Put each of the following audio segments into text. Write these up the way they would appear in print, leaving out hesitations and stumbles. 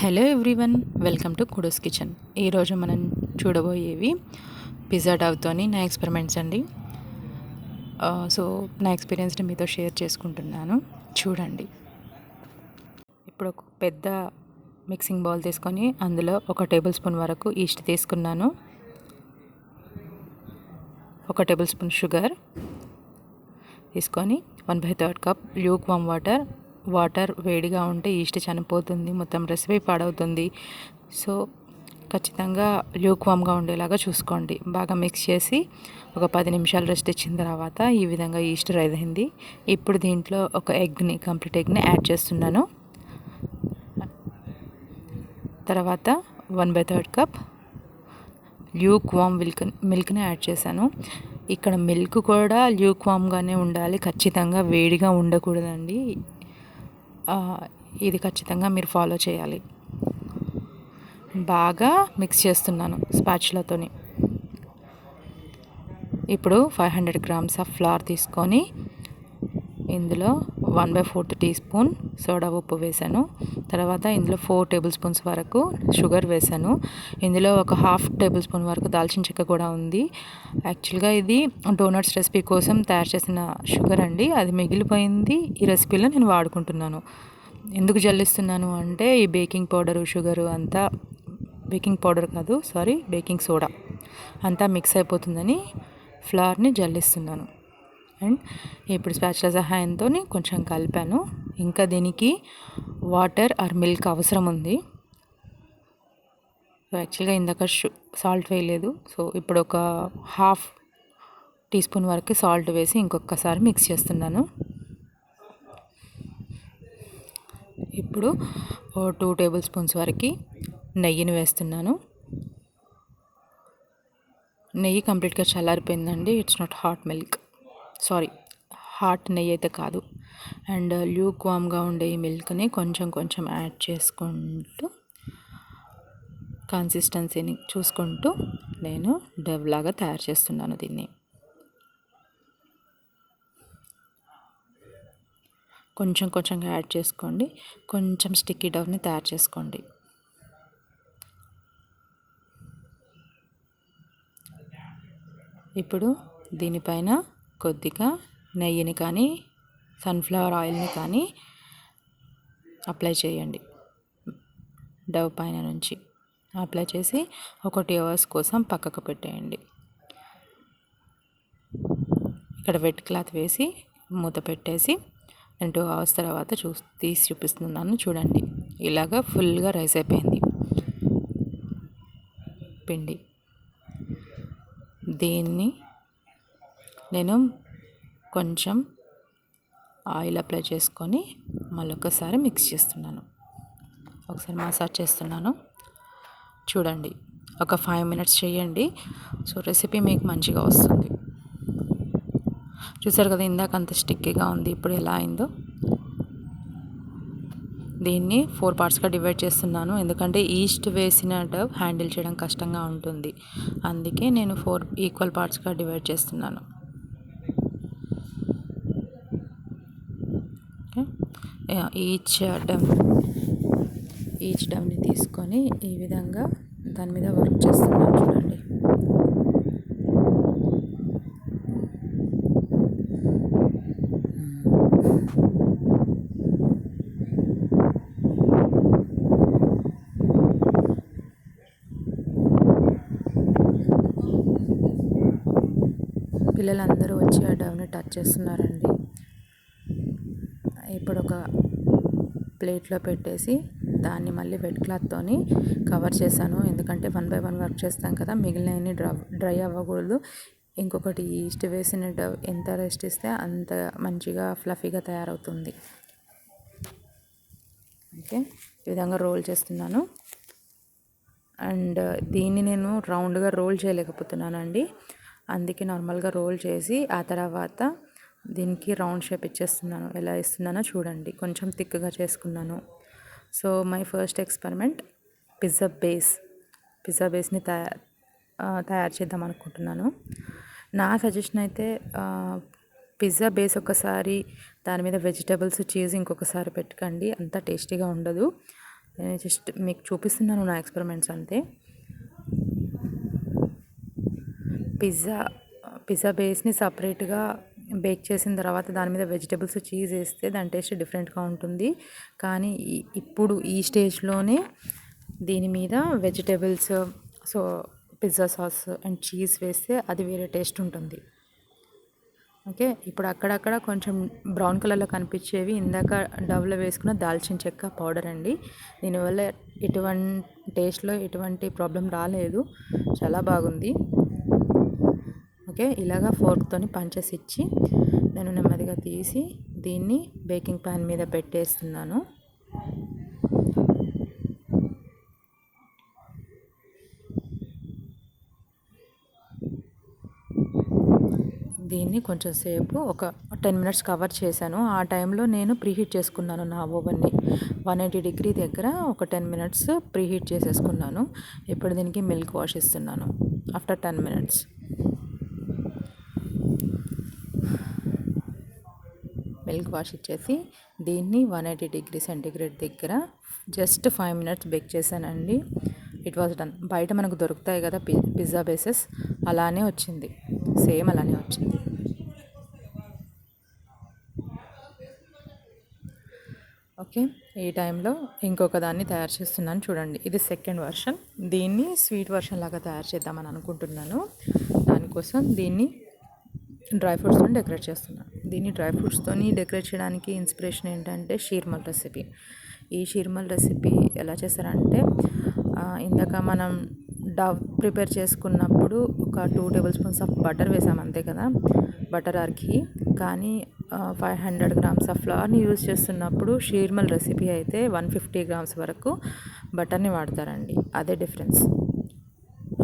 Hello everyone, welcome to kudos kitchen. ఈరోజు మనం చూడబోయేవి pizza డవ్తోని నా ఎక్స్పెరిమెంట్స్ అండి. సో నా ఎక్స్పీరియన్స్ని మీతో షేర్ చేసుకుంటున్నాను, చూడండి. ఇప్పుడు ఒక పెద్ద మిక్సింగ్ బౌల్ తీసుకొని అందులో 1 టేబుల్ స్పూన్ వరకు ఈస్ట్ తీసుకున్నాను, 1 టేబుల్ స్పూన్ షుగర్ తీసుకొని 1/3 కప్ ల్యూక్ వామ్ వాటర్ వేడిగా ఉంటే ఈస్ట్ చనిపోతుంది, మొత్తం రెసిపీ పాడవుతుంది. సో ఖచ్చితంగా ల్యూక్ వామ్గా ఉండేలాగా చూసుకోండి. బాగా మిక్స్ చేసి ఒక 10 నిమిషాలు రెస్ట్ ఇచ్చిన తర్వాత ఈ విధంగా ఈస్ట్ రైజ్ అయింది. ఇప్పుడు దీంట్లో ఒక కంప్లీట్ ఎగ్ని యాడ్ చేస్తున్నాను. తర్వాత 1/3 కప్ ల్యూక్ వామ్ మిల్క్ని యాడ్ చేశాను. ఇక్కడ మిల్క్ కూడా ల్యూక్ వామ్గానే ఉండాలి, ఖచ్చితంగా వేడిగా ఉండకూడదండి. ఇది ఖచ్చితంగా మీరు ఫాలో చేయాలి. బాగా మిక్స్ చేస్తున్నాను స్పాచులాతోని. ఇప్పుడు 500 గ్రామ్స్ ఆఫ్ ఫ్లవర్ తీసుకొని ఇందులో 1/4 టీ స్పూన్ సోడా ఉప్పు వేసాను. తర్వాత ఇందులో 4 టేబుల్ స్పూన్స్ వరకు షుగర్ వేసాను. ఇందులో ఒక 1/2 టేబుల్ స్పూన్ వరకు దాల్చిన చెక్క కూడా ఉంది. యాక్చువల్గా ఇది డోనట్స్ రెసిపీ కోసం తయారు చేసిన షుగర్ అండి, అది మిగిలిపోయింది ఈ రెసిపీలో నేను వాడుకుంటున్నాను. ఎందుకు జల్లిస్తున్నాను అంటే ఈ బేకింగ్ పౌడరు షుగరు అంతా, బేకింగ్ సోడా అంతా మిక్స్ అయిపోతుందని ఫ్లవర్ని జల్లిస్తున్నాను. అండ్ ఇప్పుడు స్పాచులా సహాయంతో కొంచెం కలిపాను. ఇంకా దీనికి వాటర్ ఆర్ మిల్క్ అవసరం ఉంది. సో యాక్చువల్గా ఇందాక సాల్ట్ వేయలేదు. సో ఇప్పుడు ఒక 1/2 టీ స్పూన్ వరకు సాల్ట్ వేసి ఇంకొకసారి మిక్స్ చేస్తున్నాను. ఇప్పుడు 2 టేబుల్ స్పూన్స్ వరకు నెయ్యిని వేస్తున్నాను. నెయ్యి కంప్లీట్గా చల్లారిపోయిందండి. ఇట్స్ నాట్ హాట్ నెయ్యి అయితే కాదు. అండ్ ల్యూక్ వామ్గా ఉండే ఈ మిల్క్ని కొంచెం కొంచెం యాడ్ చేసుకుంటూ కన్సిస్టెన్సీని చూసుకుంటూ నేను డవ్ లాగా తయారు చేస్తున్నాను. దీన్ని కొంచెం కొంచెంగా యాడ్ చేసుకోండి, కొంచెం స్టిక్కీ డవ్ని తయారు చేసుకోండి. ఇప్పుడు దీనిపైన కొద్దిగా నెయ్యిని కానీ సన్ఫ్లవర్ ఆయిల్ని కానీ అప్లై చేయండి. డవ్ పైన నుంచి అప్లై చేసి ఒక 2 అవర్స్ కోసం పక్కకు పెట్టేయండి. ఇక్కడ వెట్ క్లాత్ వేసి మూత పెట్టేసి నేను 2 అవర్స్ తర్వాత తీసి చూపిస్తున్నాను, చూడండి. ఇలాగా ఫుల్గా రైస్ అయిపోయింది పిండి. దీన్ని నేను కొంచెం ఆయిల్ అప్లై చేసుకొని మళ్ళొకసారి మిక్స్ చేస్తున్నాను, ఒకసారి మసాజ్ చేస్తున్నాను. చూడండి, ఒక 5 మినిట్స్ చేయండి. సో రెసిపీ మీకు మంచిగా వస్తుంది. చూసారు కదా, ఇందాక అంత స్టిక్కీగా ఉంది, ఇప్పుడు ఎలా అయిందో. దీన్ని 4 పార్ట్స్గా డివైడ్ చేస్తున్నాను, ఎందుకంటే ఈస్ట్ వేసిన డవ్ హ్యాండిల్ చేయడం కష్టంగా ఉంటుంది. అందుకే నేను 4 ఈక్వల్ పార్ట్స్గా డివైడ్ చేస్తున్నాను. ఈచ్ డవ్ని తీసుకొని ఈ విధంగా దాని మీద వర్క్ చేస్తున్నాను, చూడండి. పిల్లలందరూ వచ్చి ఆ డవ్ని టచ్ చేస్తున్నారండి. ఇప్పుడు ఒక ప్లేట్లో పెట్టేసి దాన్ని మళ్ళీ వెట్ క్లాత్తోని కవర్ చేశాను, ఎందుకంటే 1 బై 1 వర్క్ చేస్తాం కదా, మిగిలినవి డ్రై అవ్వకూడదు. ఇంకొకటి ఈస్ట్ వేసిన డవ్ ఎంత రెస్ట్ ఇస్తే అంత మంచిగా ఫ్లఫీగా తయారవుతుంది. ఓకే, ఈ విధంగా రోల్ చేస్తున్నాను. అండ్ దీన్ని నేను రౌండ్గా రోల్ చేయలేకపోతున్నానండి, అందుకే నార్మల్గా రోల్ చేసి ఆ తర్వాత దీనికి రౌండ్ షేప్ ఇచ్చేస్తున్నాను. ఎలా ఇస్తున్నానో చూడండి, కొంచెం థిక్గా చేసుకున్నాను. So my first experiment pizza బేస్ని తయారు చేద్దాం అనుకుంటున్నాను. నా సజెషన్ అయితే పిజ్జా బేస్ ఒకసారి, దాని మీద వెజిటబుల్స్ చీజ్ ఇంకొకసారి పెట్టుకోండి, అంత టేస్టీగా ఉండదు. నేను జస్ట్ మీకు చూపిస్తున్నాను నా ఎక్స్పెరిమెంట్స్ అంతే. పిజ్జా బేస్ని సపరేట్గా బేక్ చేసిన తర్వాత దాని మీద వెజిటబుల్స్ చీజ్ వేస్తే దాని టేస్ట్ డిఫరెంట్గా ఉంటుంది. కానీ ఇప్పుడు ఈ స్టేజ్లోనే దీని మీద vegetables, so pizza sauce and cheese వేస్తే అది వేరే టేస్ట్ ఉంటుంది. ఓకే, ఇప్పుడు అక్కడక్కడ కొంచెం బ్రౌన్ కలర్లో కనిపించేవి ఇందాక డవ్లో వేసుకున్న దాల్చిన చెక్క పౌడర్ అండి. దీనివల్ల టేస్ట్లో ఎటువంటి ప్రాబ్లం రాలేదు, చాలా బాగుంది. ఓకే, ఇలాగా ఫోర్క్తోని పంచెస్ ఇచ్చి నేను నెమ్మదిగా తీసి దీన్ని బేకింగ్ ప్యాన్ మీద పెట్టేస్తున్నాను. దీన్ని కొంచెం సేపు ఒక 10 మినిట్స్ కవర్ చేశాను. ఆ టైంలో నేను ప్రీహీట్ చేసుకున్నాను నా ఓవెన్ని 180 డిగ్రీ దగ్గర ఒక 10 మినిట్స్ ప్రీహీట్ చేసేసుకున్నాను. ఇప్పుడు దీనికి మిల్క్ వాష్ ఇస్తున్నాను ఆఫ్టర్ 10 మినిట్స్. మిల్క్ వాష్ ఇచ్చేసి దీన్ని 180 డిగ్రీ సెంటీగ్రేడ్ దగ్గర జస్ట్ 5 మినిట్స్ బేక్ చేశానండి. It was done. బయట మనకు దొరుకుతాయి కదా పిజ్జా బేసెస్, అలానే వచ్చింది, సేమ్ అలానే వచ్చింది. ఓకే, ఈ టైంలో ఇంకొక దాన్ని తయారు చేస్తున్నాను చూడండి. ఇది సెకండ్ వర్షన్. దీన్ని స్వీట్ వర్షన్ లాగా తయారు చేద్దామని అనుకుంటున్నాను. దానికోసం దీన్ని డ్రై ఫ్రూట్స్తో డెకరేట్ చేస్తున్నాను. దీన్ని డ్రై ఫ్రూట్స్తో డెకరేట్ చేయడానికి ఇన్స్పిరేషన్ ఏంటంటే షీర్మల్ రెసిపీ. ఈ షీర్మల్ రెసిపీ ఎలా చేస్తారంటే, ఇందాక మనం డవ్ ప్రిపేర్ చేసుకున్నప్పుడు ఒక 2 టేబుల్ స్పూన్స్ ఆఫ్ బటర్ వేసాం అంతే కదా, బటర్ ఆర్ ఘీ. కానీ 500 గ్రామ్స్ ఆఫ్ ఫ్లవర్ని యూజ్ చేస్తున్నప్పుడు షీర్మల్ రెసిపీ అయితే 150 గ్రామ్స్ వరకు బటర్ని వాడతారండి. అదే డిఫరెన్స్.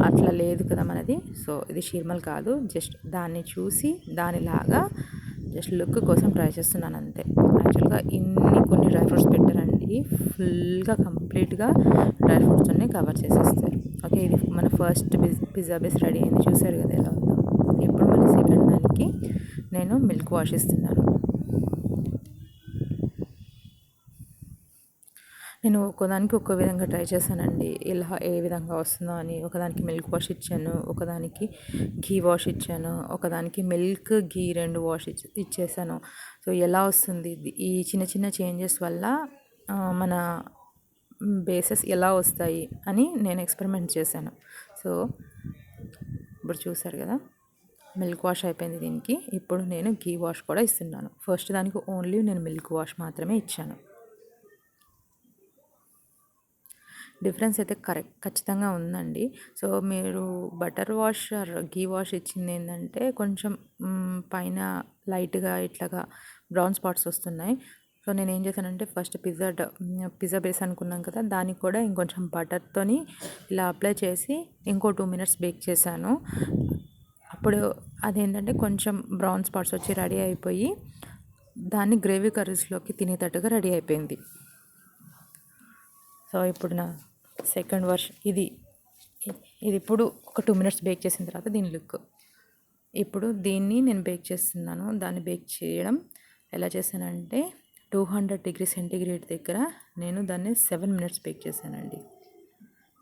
అట్లా లేదు కదా మనది. సో ఇది షీర్మల్ కాదు, జస్ట్ దాన్ని చూసి దానిలాగా జస్ట్ లుక్ కోసం ట్రై చేస్తున్నాను అంతే. యాక్చువల్గా కొన్ని డ్రై ఫ్రూట్స్ పెట్టారండి, ఫుల్గా కంప్లీట్గా డ్రై ఫ్రూట్స్తోనే కవర్ చేసేస్తారు. ఓకే, ఇది మన ఫస్ట్ పిజ్జా బేస్ రెడీ అయింది, చూసారు కదా ఎలా ఉందో. ఇప్పుడు మళ్ళీ సెకండ్ దానికి నేను మిల్క్ వాష్ ఇస్తున్నాను. నేను ఒక్కోదానికి ఒక్కో విధంగా ట్రై చేశానండి, ఇలా ఏ విధంగా వస్తుందో అని. ఒకదానికి మిల్క్ వాష్ ఇచ్చాను, ఒకదానికి ఘీ వాష్ ఇచ్చాను, ఒకదానికి మిల్క్ ఘీ 2 వాష్ ఇచ్చేసాను. సో ఎలా వస్తుంది, ఈ చిన్న చిన్న చేంజెస్ వల్ల మన బేసెస్ ఎలా వస్తాయి అని నేను ఎక్స్పెరిమెంట్ చేశాను. సో ఇప్పుడు చూసారు కదా, మిల్క్ వాష్ అయిపోయింది దీనికి. ఇప్పుడు నేను ఘీ వాష్ కూడా ఇస్తున్నాను. ఫస్ట్ దానికి ఓన్లీ నేను మిల్క్ వాష్ మాత్రమే ఇచ్చాను. డిఫరెన్స్ అయితే ఖచ్చితంగా ఉందండి. సో మీరు butter wash or ghee wash ఇచ్చింది ఏంటంటే కొంచెం పైన లైట్గా ఇట్లాగా బ్రౌన్ స్పాట్స్ వస్తున్నాయి. సో నేను ఏం చేశానంటే ఫస్ట్ పిజ్జా బేస్ అనుకున్నాం కదా, దానికి కూడా ఇంకొంచెం బటర్తోని ఇలా అప్లై చేసి ఇంకో 2 మినిట్స్ బేక్ చేశాను. అప్పుడు అదేంటంటే కొంచెం బ్రౌన్ స్పాట్స్ వచ్చి రెడీ అయిపోయి దాన్ని గ్రేవీ కర్రీస్లోకి తినేటట్టుగా రెడీ అయిపోయింది. సో ఇప్పుడు నా సెకండ్ వర్షన్ ఇది ఇప్పుడు ఒక 2 మినిట్స్ బేక్ చేసిన తర్వాత దీని లుక్. ఇప్పుడు దీన్ని నేను బేక్ చేస్తున్నాను. దాన్ని బేక్ చేయడం ఎలా చేశానంటే 200 డిగ్రీ సెంటీగ్రేడ్ దగ్గర నేను దాన్ని 7 మినిట్స్ బేక్ చేశానండి,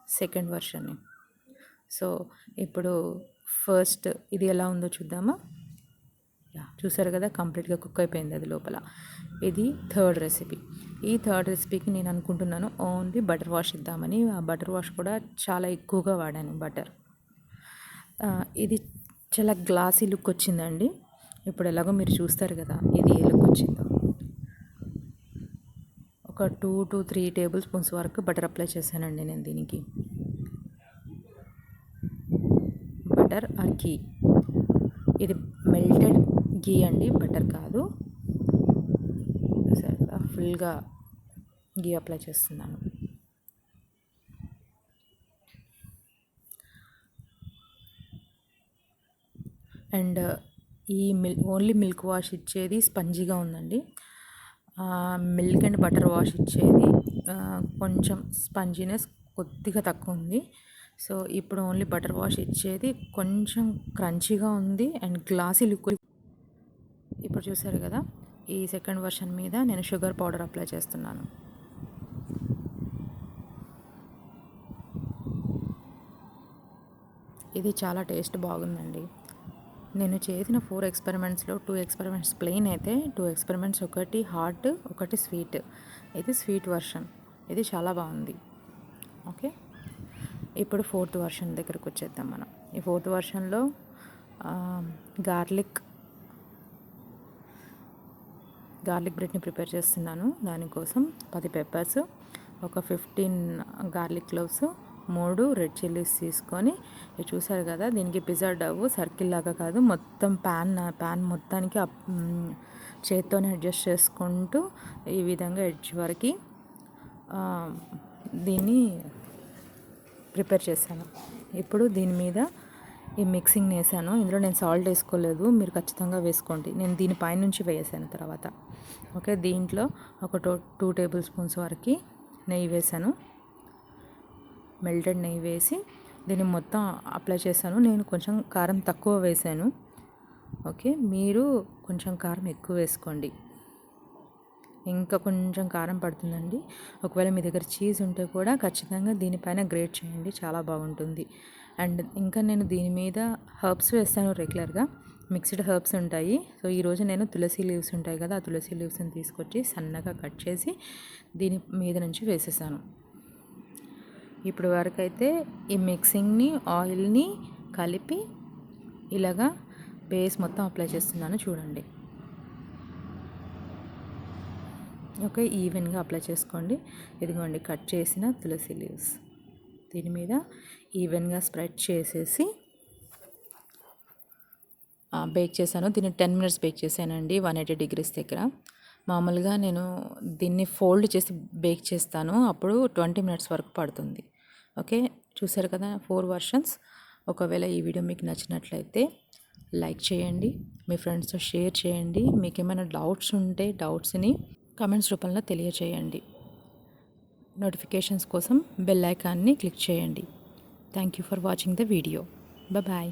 సెకండ్ వర్షన్ని. సో ఇప్పుడు ఫస్ట్ ఇది ఎలా ఉందో చూద్దామా. చూసారు కదా, కంప్లీట్గా కుక్ అయిపోయింది అది లోపల. ఇది థర్డ్ రెసిపీ. ఈ థర్డ్ రెసిపీకి నేను అనుకుంటున్నాను ఓన్లీ బటర్ వాష్ ఇద్దామని. ఆ బటర్ వాష్ కూడా చాలా ఎక్కువగా వాడాను బటర్. ఇది చాలా గ్లాసీ లుక్ వచ్చిందండి. ఇప్పుడు ఎలాగో మీరు చూస్తారు కదా ఇది ఏ లుక్ వచ్చిందో. ఒక 2 to 3 టేబుల్ స్పూన్స్ వరకు బటర్ అప్లై చేశానండి నేను దీనికి. బటర్ ఆర్ ఘీ, ఇది మెల్టెడ్ ఘీ అండి, బటర్ కాదు. సరే కదా, ఫుల్గా ఘీ అప్లై చేస్తున్నాను. అండ్ ఈ ఓన్లీ మిల్క్ వాష్ ఇచ్చేది స్పంజీగా ఉందండి. మిల్క్ అండ్ బటర్ వాష్ ఇచ్చేది కొంచెం స్పంజీనెస్ కొద్దిగా తక్కువ ఉంది. సో ఇప్పుడు ఓన్లీ బటర్ వాష్ ఇచ్చేది కొంచెం క్రంచీగా ఉంది అండ్ గ్లాసీ లుక్. ఇప్పుడు చూసారు కదా, ఈ సెకండ్ వర్షన్ మీద నేను షుగర్ పౌడర్ అప్లై చేస్తున్నాను. ఇది చాలా టేస్ట్ బాగుందండి. నేను చేసిన 4 ఎక్స్పెరిమెంట్స్లో 2 ఎక్స్పెరిమెంట్స్ ప్లెయిన్ అయితే 2 ఎక్స్పెరిమెంట్స్ ఒకటి హాట్ ఒకటి స్వీట్. ఇది స్వీట్ వర్షన్. ఇది చాలా బాగుంది. ఓకే, ఇప్పుడు 4th వర్షన్ దగ్గరకు వచ్చేద్దాం మనం. ఈ 4th వర్షన్లో గార్లిక్ బ్రెడ్ని ప్రిపేర్ చేస్తున్నాను. దానికోసం 10 పెప్పర్స్, ఒక 15 గార్లిక్ క్లోవ్స్, 3 రెడ్ చిల్లీస్ తీసుకొని, ఇది చూసారు కదా, దీనికి పిజ్జా డవ్ సర్కిల్ లాగా కాదు, మొత్తం ప్యాన్ మొత్తానికి చేత్తోనే అడ్జస్ట్ చేసుకుంటూ ఈ విధంగా ఎడ్జ్ వరకు దీన్ని ప్రిపేర్ చేశాను. ఇప్పుడు దీని మీద ఈ మిక్సింగ్ వేసాను. ఇందులో నేను సాల్ట్ వేసుకోలేదు, మీరు ఖచ్చితంగా వేసుకోండి. నేను దీని పైనుంచి వేసాను తర్వాత. ఓకే, దీంట్లో ఒక 2 టేబుల్ స్పూన్స్ వరకు నెయ్యి వేసాను. మెల్టెడ్ నెయ్యి వేసి దీన్ని మొత్తం అప్లై చేశాను. నేను కొంచెం కారం తక్కువ వేసాను. ఓకే, మీరు కొంచెం కారం ఎక్కువ వేసుకోండి, ఇంకా కొంచెం కారం పడుతుందండి. ఒకవేళ మీ దగ్గర చీజ్ ఉంటే కూడా ఖచ్చితంగా దీనిపైన గ్రేట్ చేయండి, చాలా బాగుంటుంది. అండ్ ఇంకా నేను దీని మీద హర్బ్స్ వేస్తాను రెగ్యులర్గా. మిక్స్డ్ హర్బ్స్ ఉంటాయి. సో ఈరోజు నేను తులసి లీవ్స్ ఉంటాయి కదా, ఆ తులసి లీవ్స్ని తీసుకొచ్చి సన్నగా కట్ చేసి దీని మీద నుంచి వేసేసాను. ఇప్పుడు వరకు అయితే ఈ మిక్సింగ్ని ఆయిల్ని కలిపి ఇలాగా బేస్ మొత్తం అప్లై చేస్తున్నాను, చూడండి. ఓకే, ఈవెన్గా అప్లై చేసుకోండి. ఇదిగోండి కట్ చేసిన తులసి లీవ్స్ దీని మీద ఈవెన్గా స్ప్రెడ్ చేసేసి బేక్ చేశాను. దీన్ని 10 మినిట్స్ బేక్ చేశానండి 180 degrees దగ్గర. మామూలుగా నేను దీన్ని ఫోల్డ్ చేసి బేక్ చేస్తాను, అప్పుడు 20 మినిట్స్ వరకు పడుతుంది. ఓకే, చూసారు కదా 4 వర్షన్స్. ఒకవేళ ఈ వీడియో మీకు నచ్చినట్లయితే లైక్ చేయండి, మీ ఫ్రెండ్స్తో షేర్ చేయండి. మీకు ఏమైనా డౌట్స్ ఉంటే డౌట్స్ని కామెంట్స్ రూపంలో తెలియచేయండి. నోటిఫికేషన్స్ కోసం బెల్ ఐకాన్ని క్లిక్ చేయండి. Thank you for watching the video. Bye.